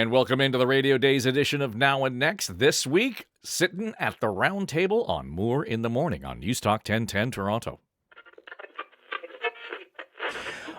And welcome into the Radio Days edition of Now and Next. This week, sitting at the round table on Moore in the Morning on News Talk 1010 Toronto.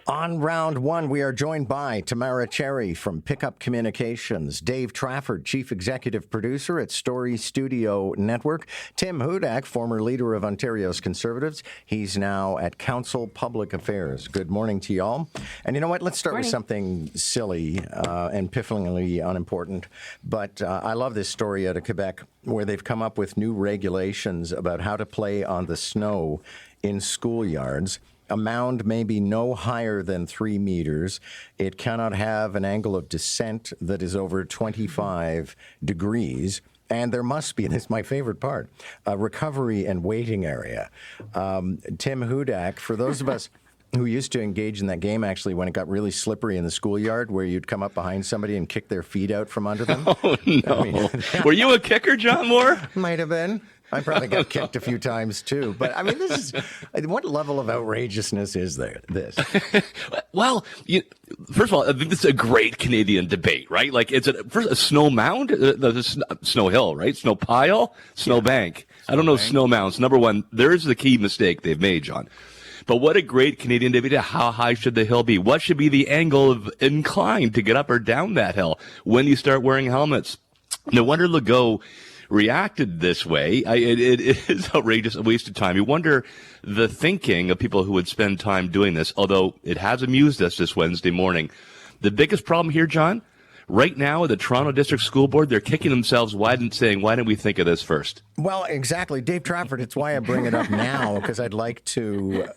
On round one, we are joined by Tamara Cherry from Pickup Communications, Dave Trafford, Chief Executive Producer at Story Studio Network, Tim Hudak, former leader of Ontario's Conservatives. He's now at Council Public Affairs. Good morning to y'all. And you know what? Let's start with something silly and pifflingly unimportant. But I love this story out of Quebec where they've come up with new regulations about how to play on the snow in schoolyards. A mound may be no higher than 3 meters. It cannot have an angle of descent that is over 25 degrees. And there must be, and this is my favorite part, a recovery and waiting area. Tim Hudak, for those of us who used to engage in that game, actually, when it got really slippery in the schoolyard, where you'd come up behind somebody and kick their feet out from under them. Oh, no. I mean, Were you a kicker, John Moore? Might have been. I probably got kicked a few times, too. But, I mean, this is what level of outrageousness is there, this? Well, first of all, I think this is a great Canadian debate, right? Like, it's a snow mound, snow hill, right? Snow pile, snowbank. I don't know snow mounds. Number one, there's the key mistake they've made, John. But what a great Canadian debate. How high should the hill be? What should be the angle of incline to get up or down that hill? When do you start wearing helmets? No wonder Legault reacted this way. It is outrageous, a waste of time. You wonder the thinking of people who would spend time doing this, although it has amused us this Wednesday morning. The biggest problem here, John, right now, the Toronto District School Board, they're kicking themselves wide and saying, why didn't we think of this first? Well, exactly. Dave Trafford, it's why I bring it up now, because I'd like to,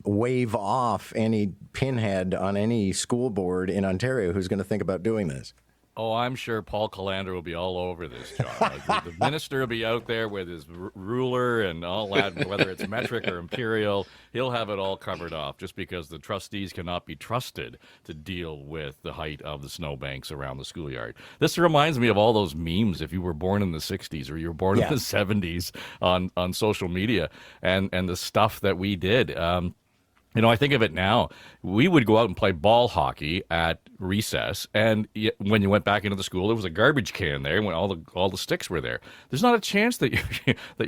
wave off any pinhead on any school board in Ontario who's going to think about doing this. Oh, I'm sure Paul Calandra will be all over this, John. The minister will be out there with his ruler and all that, whether it's metric or imperial. He'll have it all covered off just because the trustees cannot be trusted to deal with the height of the snowbanks around the schoolyard. This reminds me of all those memes if you were born in the 60s or you were born in the 70s on social media and the stuff that we did. I think of it now. We would go out and play ball hockey at recess, and when you went back into the school, there was a garbage can there, and when all the sticks were there. There's not a chance that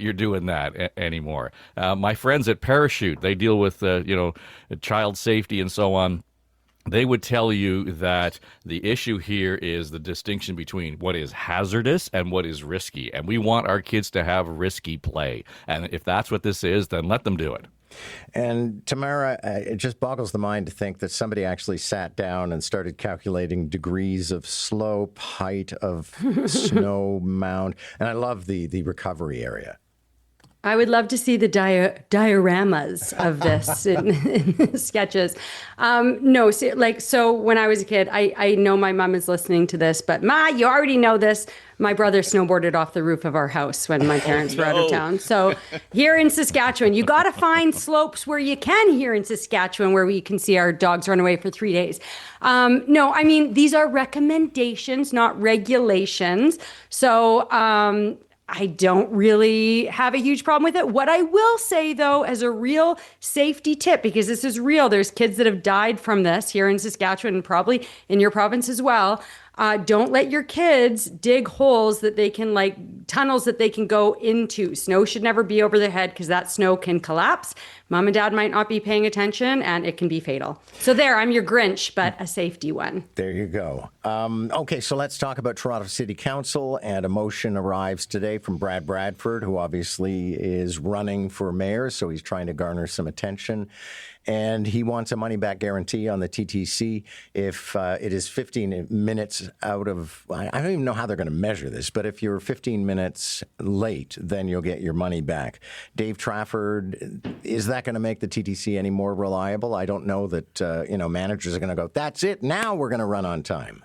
you're doing that anymore. My friends at Parachute, they deal with child safety and so on. They would tell you that the issue here is the distinction between what is hazardous and what is risky, and we want our kids to have risky play. And if that's what this is, then let them do it. And Tamara, it just boggles the mind to think that somebody actually sat down and started calculating degrees of slope, height of snow mound. And I love the recovery area. I would love to see the dioramas of this in sketches. So when I was a kid, I know my mom is listening to this, but Ma, you already know this. My brother snowboarded off the roof of our house when my parents were out of town. So here in Saskatchewan, you got to find slopes where you can here in Saskatchewan where we can see our dogs run away for 3 days. These are recommendations, not regulations. So I don't really have a huge problem with it. What I will say, though, as a real safety tip, because this is real, there's kids that have died from this here in Saskatchewan and probably in your province as well. Don't let your kids dig holes that they can, tunnels that they can go into. Snow should never be over their head because that snow can collapse. Mom and dad might not be paying attention and it can be fatal. So I'm your Grinch, but a safety one. There you go. Okay, so let's talk about Toronto City Council. And a motion arrives today from Brad Bradford, who obviously is running for mayor, so he's trying to garner some attention. And he wants a money-back guarantee on the TTC if it is 15 minutes out of, I don't even know how they're going to measure this, but if you're 15 minutes late, then you'll get your money back. Dave Trafford, is that going to make the TTC any more reliable? I don't know that, managers are going to go, that's it, now we're going to run on time.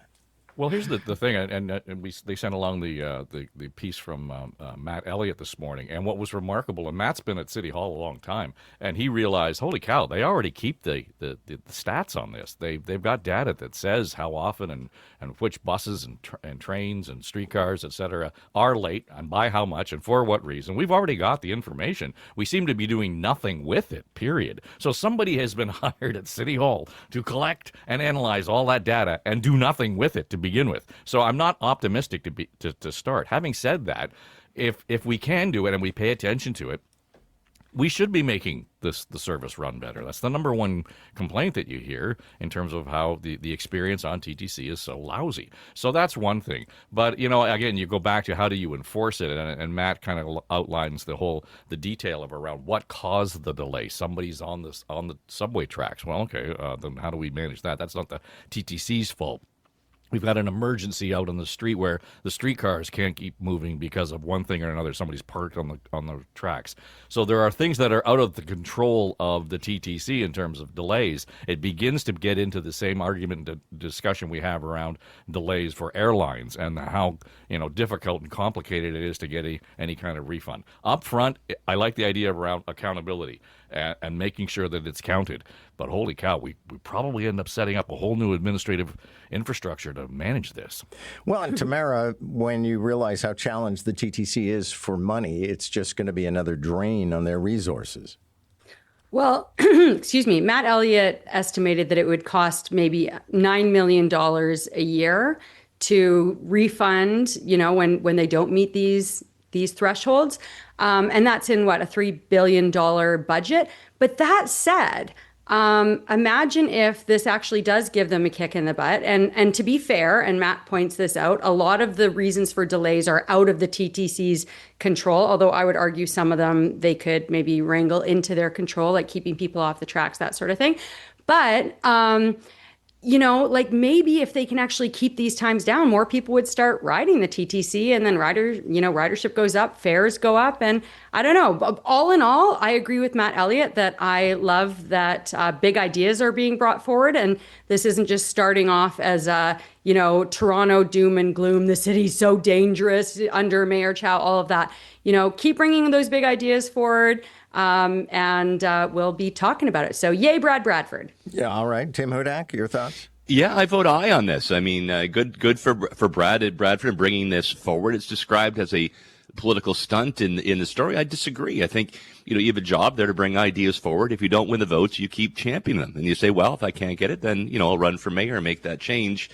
Well, here's the thing, and they sent along the piece from Matt Elliott this morning, and what was remarkable, and Matt's been at City Hall a long time, and he realized, holy cow, they already keep the stats on this. They've got data that says how often and which buses and trains and streetcars, et cetera, are late, and by how much, and for what reason. We've already got the information. We seem to be doing nothing with it, period. So somebody has been hired at City Hall to collect and analyze all that data and do nothing with it, to begin with. So I'm not optimistic to start. Having said that, if we can do it and we pay attention to it, we should be making the service run better. That's the number one complaint that you hear in terms of how the experience on TTC is so lousy. So that's one thing. But, again, you go back to how do you enforce it, and Matt kind of outlines the detail of around what caused the delay. Somebody's on the subway tracks. Well, okay, then how do we manage that? That's not the TTC's fault. We've got an emergency out on the street where the streetcars can't keep moving because of one thing or another. Somebody's parked on the tracks. So there are things that are out of the control of the TTC in terms of delays. It begins to get into the same argument and discussion we have around delays for airlines and how difficult and complicated it is to get any kind of refund. Up front, I like the idea around accountability and making sure that it's counted. But holy cow, we probably end up setting up a whole new administrative infrastructure to manage this. Well, and Tamara, when you realize how challenged the TTC is for money, it's just going to be another drain on their resources. Well, excuse me, Matt Elliott estimated that it would cost maybe $9 million a year to refund, when they don't meet these thresholds. And that's in a $3 billion budget. But that said, imagine if this actually does give them a kick in the butt. And to be fair, and Matt points this out, a lot of the reasons for delays are out of the TTC's control, although I would argue some of them they could maybe wrangle into their control, like keeping people off the tracks, that sort of thing. But maybe if they can actually keep these times down, more people would start riding the TTC, and then ridership goes up, fares go up. And I don't know, all in all, I agree with Matt Elliott that I love that big ideas are being brought forward. And this isn't just starting off as Toronto doom and gloom, the city's so dangerous under Mayor Chow, all of that. Keep bringing those big ideas forward. And we'll be talking about it. So yay, Brad Bradford. Yeah, all right. Tim Hudak, your thoughts? Yeah, I vote aye on this. I mean, good for Bradford bringing this forward. It's described as a political stunt in the story. I disagree. I think, you have a job there to bring ideas forward. If you don't win the votes, you keep championing them. And you say, well, if I can't get it, then, I'll run for mayor and make that change.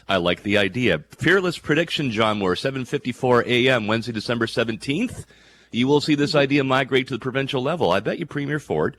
I like the idea. Fearless prediction, John Moore, 7:54 a.m., Wednesday, December 17th. You will see this idea migrate to the provincial level. I bet you Premier Ford,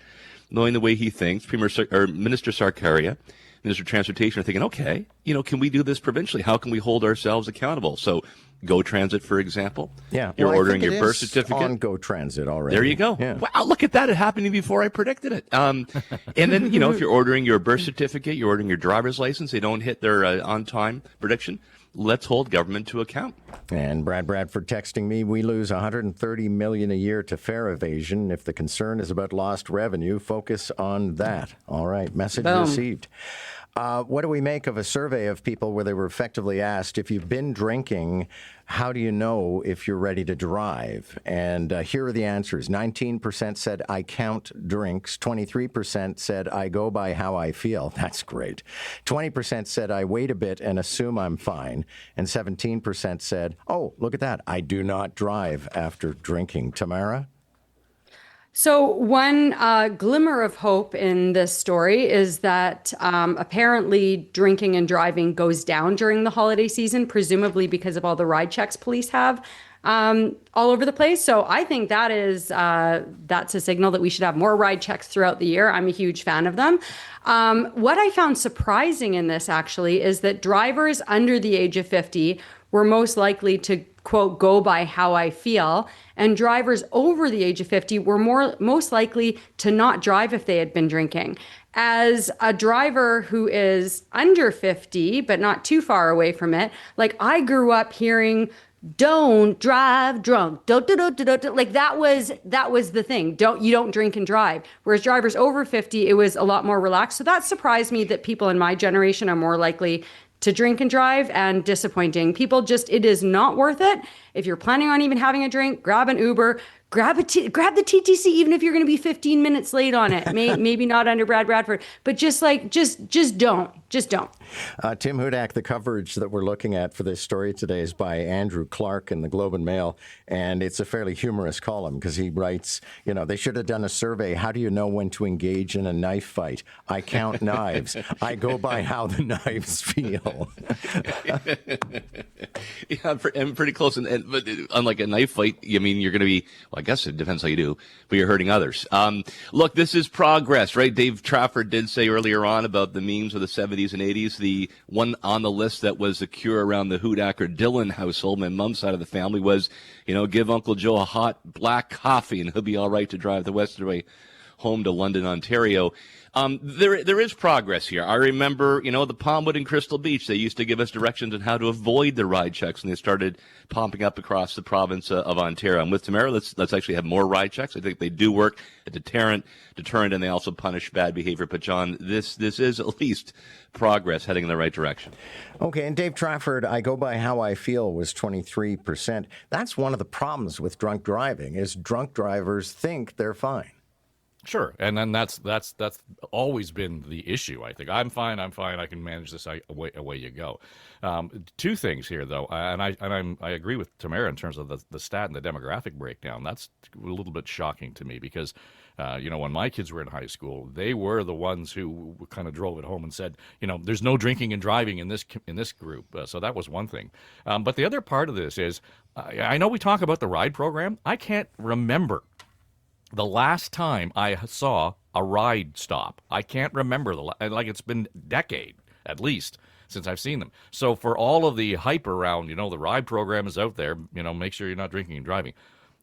knowing the way he thinks, Minister Sarkaria, Minister of Transportation, are thinking, okay, can we do this provincially? How can we hold ourselves accountable? So Go Transit, for example. Yeah. You're ordering your birth certificate. On Go Transit already. There you go. Yeah. Wow, look at that. It happened to me before I predicted it. And then, if you're ordering your birth certificate, you're ordering your driver's license, they don't hit their on-time prediction. Let's hold government to account. And Brad Bradford texting me, we lose $130 million a year to fare evasion. If the concern is about lost revenue, focus on that. All right, message received. What do we make of a survey of people where they were effectively asked, if you've been drinking, how do you know if you're ready to drive? And here are the answers. 19% said, I count drinks. 23% said, I go by how I feel. That's great. 20% said, I wait a bit and assume I'm fine. And 17% said, oh, look at that. I do not drive after drinking. Tamara? So one glimmer of hope in this story is that apparently drinking and driving goes down during the holiday season, presumably because of all the ride checks police have all over the place. So I think that's a signal that we should have more ride checks throughout the year. I'm a huge fan of them. What I found surprising in this actually is that drivers under the age of 50 were most likely to, quote, go by how I feel. And drivers over the age of 50 were most likely to not drive if they had been drinking. As a driver who is under 50, but not too far away from it, like I grew up hearing, don't drive drunk. Don't. Like that was the thing. You don't drink and drive. Whereas drivers over 50, it was a lot more relaxed. So that surprised me that people in my generation are more likely to drink and drive, and disappointing. People it is not worth it. If you're planning on even having a drink, grab an Uber, grab the TTC, even if you're going to be 15 minutes late on it. Maybe not under Brad Bradford, but just don't. Tim Hudak, the coverage that we're looking at for this story today is by Andrew Clark in the Globe and Mail, and it's a fairly humorous column because he writes, they should have done a survey. How do you know when to engage in a knife fight? I count knives. I go by how the knives feel. Yeah, I'm pretty close. But unlike a knife fight, you're going to be, well, I guess it depends how you do, but you're hurting others. Look, this is progress, right? Dave Trafford did say earlier on about the memes of the 70s and 80s. The one on the list that was a cure around the Hudak or Dillon household, my mom's side of the family, was, give Uncle Joe a hot black coffee and he'll be all right to drive the Western home to London, Ontario. There is progress here. I remember, the Palmwood and Crystal Beach, they used to give us directions on how to avoid the ride checks, and they started popping up across the province of Ontario. And with Tamara, let's actually have more ride checks. I think they do work a deterrent, and they also punish bad behavior. But John, this is at least progress heading in the right direction. Okay, and Dave Trafford, I go by how I feel, was 23%. That's one of the problems with drunk driving, is drunk drivers think they're fine. Sure, and then that's always been the issue. I think I'm fine. I can manage this. Away you go. Two things here, though, and I agree with Tamara in terms of the stat and the demographic breakdown. That's a little bit shocking to me because, when my kids were in high school, they were the ones who kind of drove it home and said, there's no drinking and driving in this group. So that was one thing. But the other part of this is, I know we talk about the ride program. I can't remember the last time I saw a ride stop. I can't remember it's been a decade at least since I've seen them. So for all of the hype around, the ride program is out there, make sure you're not drinking and driving.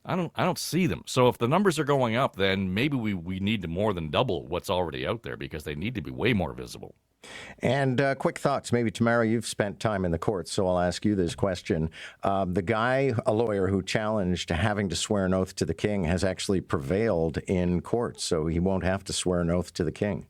I don't see them. So if the numbers are going up, then maybe we need to more than double what's already out there because they need to be way more visible. And quick thoughts. Maybe, Tamara, you've spent time in the courts, so I'll ask you this question. The guy, a lawyer who challenged having to swear an oath to the king, has actually prevailed in court, so he won't have to swear an oath to the king.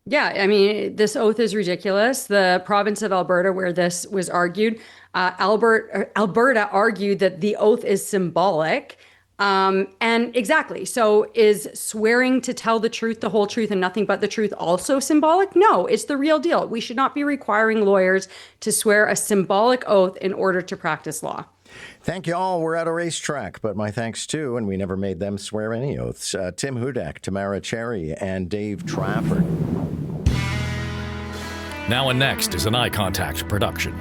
Yeah, I mean, this oath is ridiculous. The province of Alberta, where this was argued, Alberta argued that the oath is symbolic. And exactly. So is swearing to tell the truth, the whole truth, and nothing but the truth also symbolic? No, it's the real deal. We should not be requiring lawyers to swear a symbolic oath in order to practice law. Thank you all. We're at a racetrack, but my thanks too, and we never made them swear any oaths. Tim Hudak, Tamara Cherry, and Dave Trafford. Now and next is an Eye Contact production.